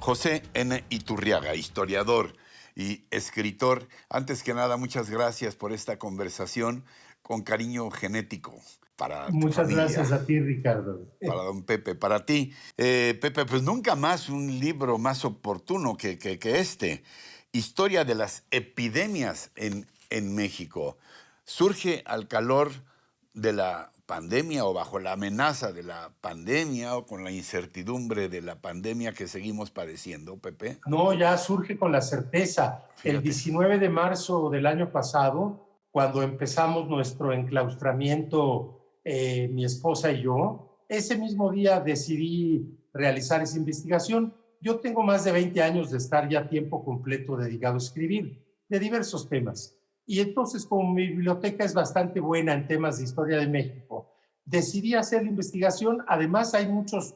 José N. Iturriaga, historiador y escritor. Antes que nada, muchas gracias por esta conversación con cariño genético para tu Muchas familia, gracias a ti, Ricardo. para don Pepe, para ti. Pepe, pues nunca más un libro más oportuno que este. Historia de las epidemias en México. Surge al calor de la pandemia o bajo la amenaza de la pandemia o con la incertidumbre de la pandemia que seguimos padeciendo, Pepe. No, ya surge con la certeza. El Fíjate. 19 de marzo del año pasado, cuando empezamos nuestro enclaustramiento, mi esposa y yo, ese mismo día decidí realizar esa investigación. Yo tengo más de 20 años de estar ya tiempo completo dedicado a escribir de diversos temas. Y entonces, como mi biblioteca es bastante buena en temas de historia de México, decidí hacer la investigación. Además, hay muchos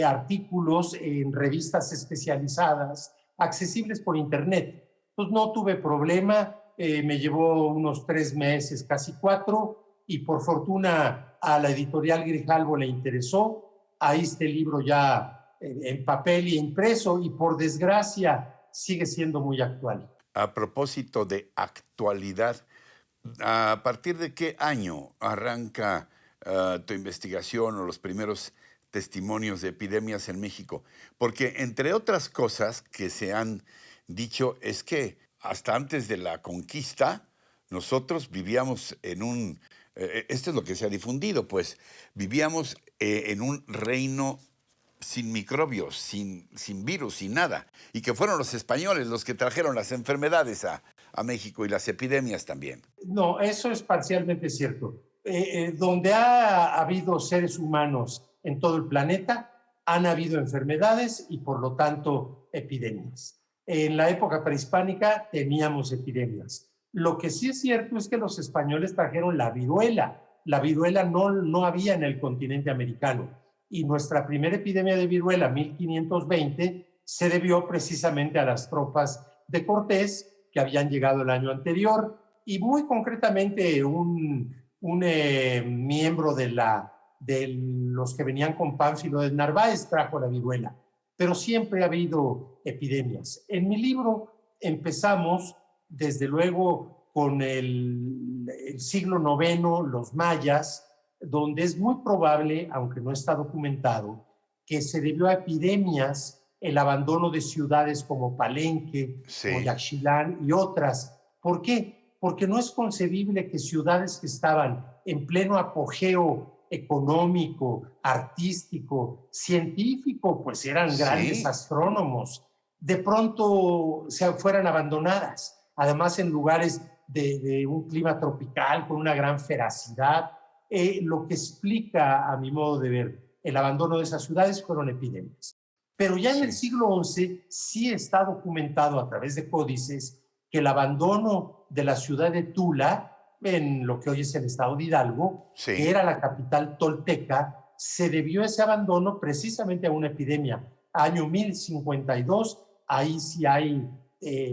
artículos en revistas especializadas, accesibles por internet. Pues no tuve problema, me llevó unos 3 meses, casi 4, y por fortuna a la editorial Grijalbo le interesó. Ahí está el libro ya en papel y impreso, y por desgracia sigue siendo muy actual. A propósito de actualidad, ¿a partir de qué año arranca tu investigación o los primeros testimonios de epidemias en México? Porque entre otras cosas que se han dicho es que hasta antes de la conquista nosotros vivíamos en un, esto es lo que se ha difundido, pues vivíamos en un reino sin microbios, sin virus, sin nada, y que fueron los españoles los que trajeron las enfermedades a México y las epidemias también. No, eso es parcialmente cierto. Donde ha habido seres humanos en todo el planeta, han habido enfermedades y por lo tanto epidemias. En la época prehispánica teníamos epidemias. Lo que sí es cierto es que los españoles trajeron la viruela. La viruela no había en el continente americano. Y nuestra primera epidemia de viruela, 1520, se debió precisamente a las tropas de Cortés que habían llegado el año anterior, y muy concretamente un miembro de los que venían con Pánfilo de Narváez trajo la viruela. Pero siempre ha habido epidemias. En mi libro empezamos, desde luego, con el siglo IX, los mayas, donde es muy probable, aunque no está documentado, que se debió a epidemias, el abandono de ciudades como Palenque, Sí. como Yaxchilán y otras. ¿Por qué? Porque no es concebible que ciudades que estaban en pleno apogeo económico, artístico, científico, pues eran grandes astrónomos, de pronto se fueran abandonadas, además en lugares de un clima tropical con una gran feracidad. Lo que explica, a mi modo de ver, el abandono de esas ciudades fueron epidemias. Pero ya en el siglo XI sí está documentado a través de códices que el abandono de la ciudad de Tula, en lo que hoy es el estado de Hidalgo, que era la capital tolteca, se debió a ese abandono precisamente a una epidemia. Año 1052, ahí sí hay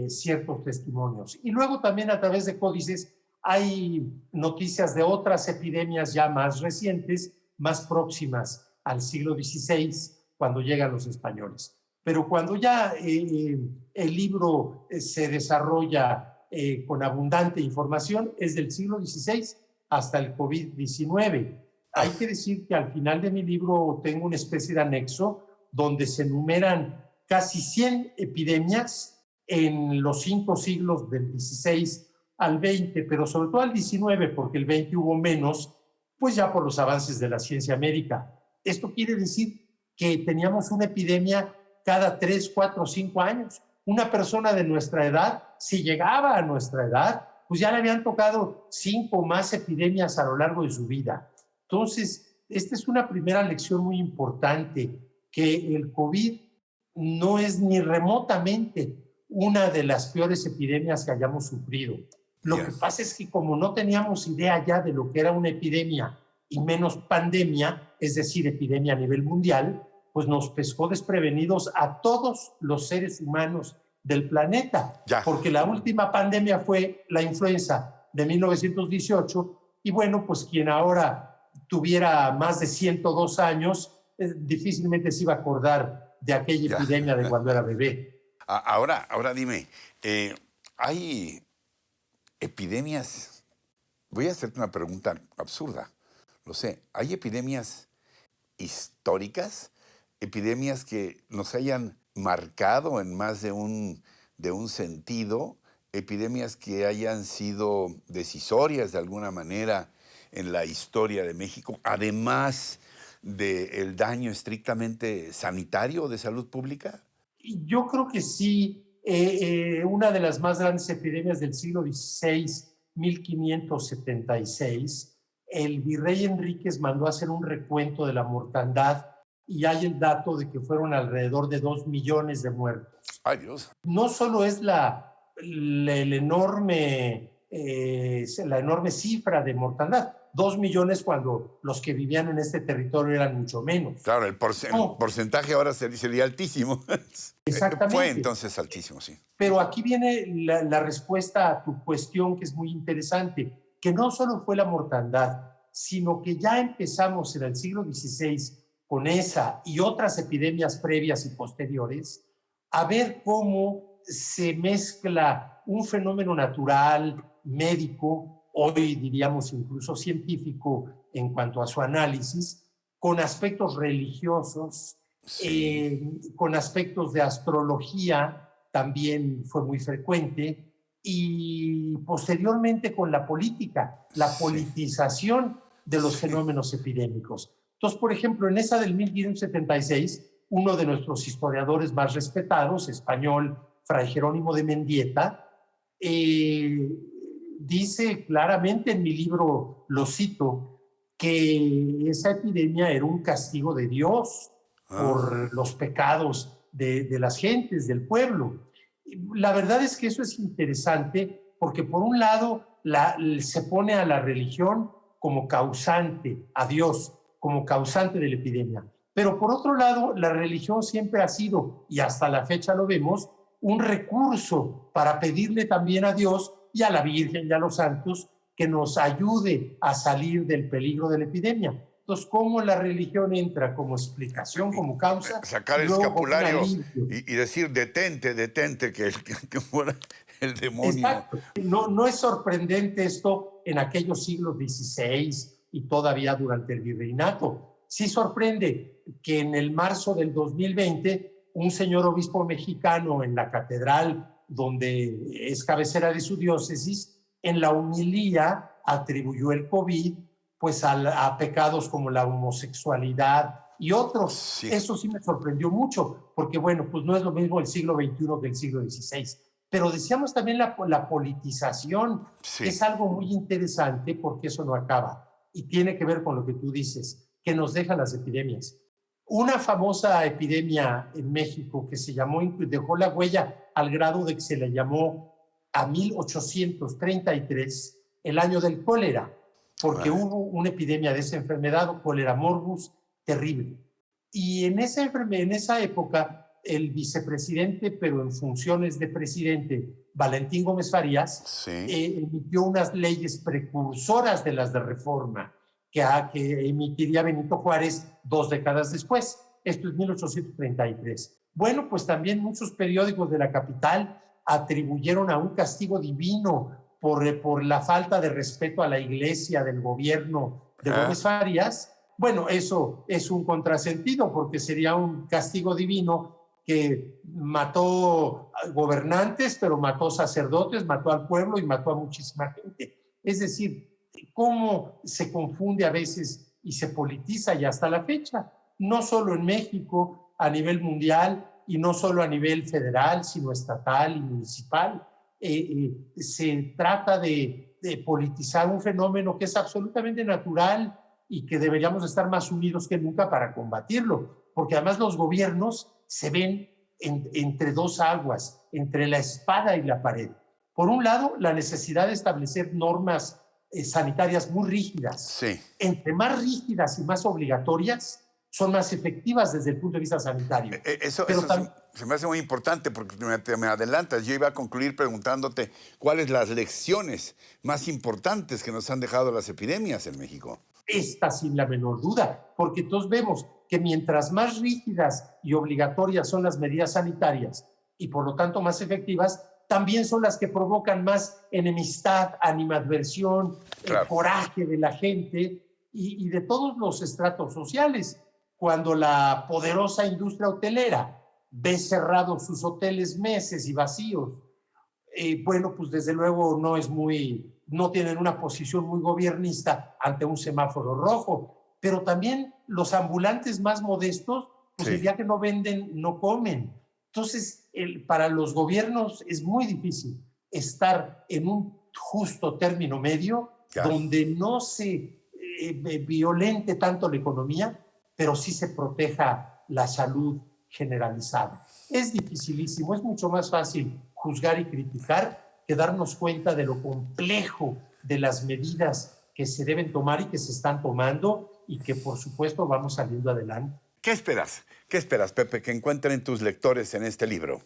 ciertos testimonios. Y luego también a través de códices hay noticias de otras epidemias ya más recientes, más próximas al siglo XVI, cuando llegan los españoles. Pero cuando ya el libro se desarrolla con abundante información, es del siglo XVI hasta el COVID-19. Hay que decir que al final de mi libro tengo una especie de anexo donde se enumeran casi 100 epidemias en los 5 siglos del XVI al 20, pero sobre todo al 19, porque el 20 hubo menos, pues ya por los avances de la ciencia médica. Esto quiere decir que teníamos una epidemia cada 3, 4, 5 años. Una persona de nuestra edad, si llegaba a nuestra edad, pues ya le habían tocado 5 más epidemias a lo largo de su vida. Entonces, esta es una primera lección muy importante, que el COVID no es ni remotamente una de las peores epidemias que hayamos sufrido. Lo que pasa es que como no teníamos idea ya de lo que era una epidemia y menos pandemia, es decir, epidemia a nivel mundial, pues nos pescó desprevenidos a todos los seres humanos del planeta. Porque la última pandemia fue la influenza de 1918 y bueno, pues quien ahora tuviera más de 102 años difícilmente se iba a acordar de aquella Ya. epidemia de cuando era bebé. Ahora dime, ¿hay epidemias? Voy a hacerte una pregunta absurda, lo sé. ¿Hay epidemias históricas? ¿Epidemias que nos hayan marcado en más de un sentido? ¿Epidemias que hayan sido decisorias de alguna manera en la historia de México, además del daño estrictamente sanitario de salud pública? Y yo creo que sí, una de las más grandes epidemias del siglo XVI, 1576, el virrey Enríquez mandó a hacer un recuento de la mortandad y hay el dato de que fueron alrededor de 2 millones de muertos. Ay, Dios. No solo es la enorme cifra de mortandad, 2 millones cuando los que vivían en este territorio eran mucho menos. Claro, el No, porcentaje ahora sería altísimo. Fue exactamente. entonces altísimo, sí. Pero aquí viene la respuesta a tu cuestión, que es muy interesante, que no solo fue la mortandad, sino que ya empezamos en el siglo XVI con esa y otras epidemias previas y posteriores, a ver cómo se mezcla un fenómeno natural, médico, hoy diríamos incluso científico en cuanto a su análisis, con aspectos religiosos, Sí, con aspectos de astrología, también fue muy frecuente, y posteriormente con la política, la sí, politización de los sí. fenómenos epidémicos. Entonces, por ejemplo, en esa del 1576, uno de nuestros historiadores más respetados, español, Fray Jerónimo de Mendieta, eh, dice claramente en mi libro, lo cito, que esa epidemia era un castigo de Dios Ah, por los pecados de las gentes, del pueblo. La verdad es que eso es interesante porque por un lado se pone a la religión como causante, a Dios como causante de la epidemia. Pero por otro lado, la religión siempre ha sido, y hasta la fecha lo vemos, un recurso para pedirle también a Dios y a la Virgen y a los santos que nos ayude a salir del peligro de la epidemia. Entonces, ¿cómo la religión entra como explicación, como causa, sacar y el luego como un escapulario alivio? y decir, detente, detente, que fuera el demonio. Exacto. No, no es sorprendente esto en aquellos siglos XVI y todavía durante el virreinato. Sí sorprende que en el marzo del 2020 un señor obispo mexicano en la catedral donde es cabecera de su diócesis, en la homilía atribuyó el COVID pues a pecados como la homosexualidad y otros. Sí, Eso sí me sorprendió mucho, porque bueno, pues no es lo mismo el siglo XXI que el siglo XVI. Pero decíamos también la politización, que sí. es algo muy interesante porque eso no acaba y tiene que ver con lo que tú dices, que nos dejan las epidemias. Una famosa epidemia en México que se llamó, dejó la huella al grado de que se le llamó a 1833 el año del cólera, porque Ah, hubo una epidemia de esa enfermedad, cólera morbus, terrible. Y en esa época el vicepresidente, pero en funciones de presidente, Valentín Gómez Farías, sí. emitió unas leyes precursoras de las de reforma que emitiría Benito Juárez 2 décadas después. Esto es 1833. Bueno, pues también muchos periódicos de la capital atribuyeron a un castigo divino por la falta de respeto a la iglesia del gobierno de Ah, Gómez Farías. Bueno, eso es un contrasentido porque sería un castigo divino que mató gobernantes, pero mató sacerdotes, mató al pueblo y mató a muchísima gente. Es decir, cómo se confunde a veces y se politiza y hasta la fecha, no solo en México, a nivel mundial y no solo a nivel federal, sino estatal y municipal. Se trata de politizar un fenómeno que es absolutamente natural y que deberíamos estar más unidos que nunca para combatirlo, porque además los gobiernos se ven entre dos aguas, entre la espada y la pared. Por un lado, la necesidad de establecer normas sanitarias muy rígidas. sí. Entre más rígidas y más obligatorias, son más efectivas desde el punto de vista sanitario. Eso, Pero eso sí, se me hace muy importante porque me adelantas. Yo iba a concluir preguntándote cuáles las lecciones más importantes que nos han dejado las epidemias en México. Esta sin la menor duda, porque todos vemos que mientras más rígidas y obligatorias son las medidas sanitarias y por lo tanto más efectivas, también son las que provocan más enemistad, animadversión, Claro. coraje de la gente y de todos los estratos sociales. Cuando la poderosa industria hotelera ve cerrados sus hoteles meses y vacíos, bueno, pues desde luego no tienen una posición muy gobiernista ante un semáforo rojo, pero también los ambulantes más modestos, pues Sí. el día que no venden, no comen. Entonces, para los gobiernos es muy difícil estar en un justo término medio, Claro. donde no se violente tanto la economía, pero sí se proteja la salud generalizada. Es dificilísimo, es mucho más fácil juzgar y criticar que darnos cuenta de lo complejo de las medidas que se deben tomar y que se están tomando y que por supuesto vamos saliendo adelante. ¿Qué esperas? ¿Qué esperas, Pepe, que encuentren tus lectores en este libro?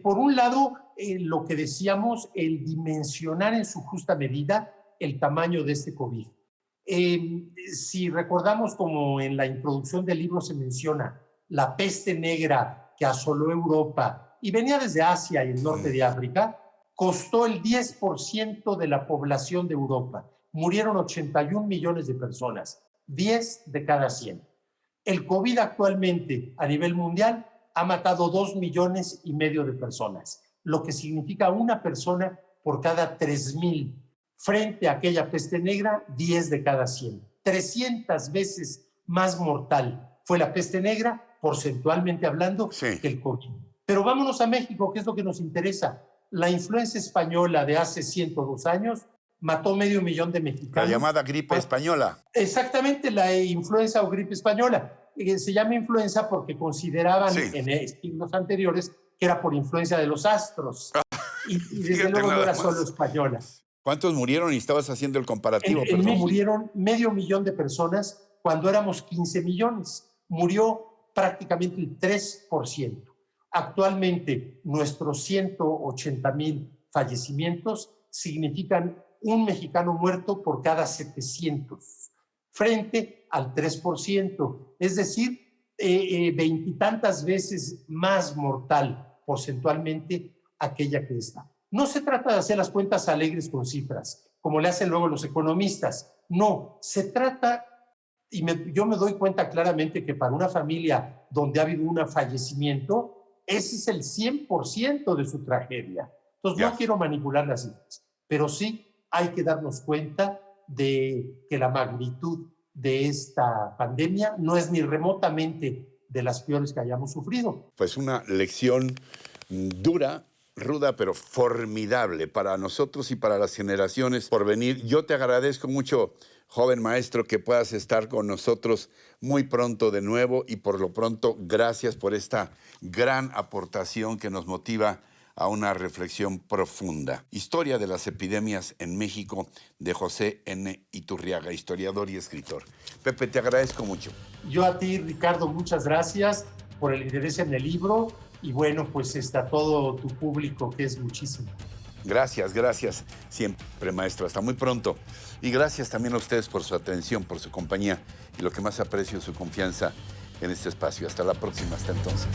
Por un lado, lo que decíamos, el dimensionar en su justa medida el tamaño de este COVID. Si recordamos, como en la introducción del libro se menciona, la peste negra que asoló Europa y venía desde Asia y el norte de África, costó el 10% de la población de Europa. Murieron 81 millones de personas, 10 de cada 100. El COVID actualmente a nivel mundial ha matado 2,5 millones de personas, lo que significa una persona por cada 3,000. Frente a aquella peste negra, 10 de cada 100. 300 veces más mortal fue la peste negra, porcentualmente hablando, Sí. que el COVID. Pero vámonos a México, que es lo que nos interesa. La influenza española de hace 102 años mató 500,000 de mexicanos. La llamada gripe española. Exactamente, la influenza o gripe española. Se llama influenza porque consideraban Sí. en siglos anteriores que era por influencia de los astros. Y desde Fíjate luego no nada era más. solo española. ¿Cuántos murieron? Y estabas haciendo el comparativo. En perdón. murieron 500,000 de personas cuando éramos 15 millones. Murió prácticamente el 3%. Actualmente, nuestros 180,000 fallecimientos significan un mexicano muerto por cada 700, frente al 3%. Es decir, 20 y tantas veces más mortal porcentualmente aquella que está. No se trata de hacer las cuentas alegres con cifras, como le hacen luego los economistas. No, se trata, yo me doy cuenta claramente que para una familia donde ha habido un fallecimiento, ese es el 100% de su tragedia. Entonces, Ya. no quiero manipular las cifras, pero sí hay que darnos cuenta de que la magnitud de esta pandemia no es ni remotamente de las peores que hayamos sufrido. Pues una lección dura, ruda, pero formidable para nosotros y para las generaciones por venir. Yo te agradezco mucho, joven maestro, que puedas estar con nosotros muy pronto de nuevo y por lo pronto, gracias por esta gran aportación que nos motiva a una reflexión profunda. Historia de las epidemias en México, de José N. Iturriaga, historiador y escritor. Pepe, te agradezco mucho. Yo a ti, Ricardo, muchas gracias por el interés en el libro y bueno, pues está todo tu público, que es muchísimo. Gracias, gracias siempre, maestro. Hasta muy pronto. Y gracias también a ustedes por su atención, por su compañía y lo que más aprecio, su confianza en este espacio. Hasta la próxima, hasta entonces.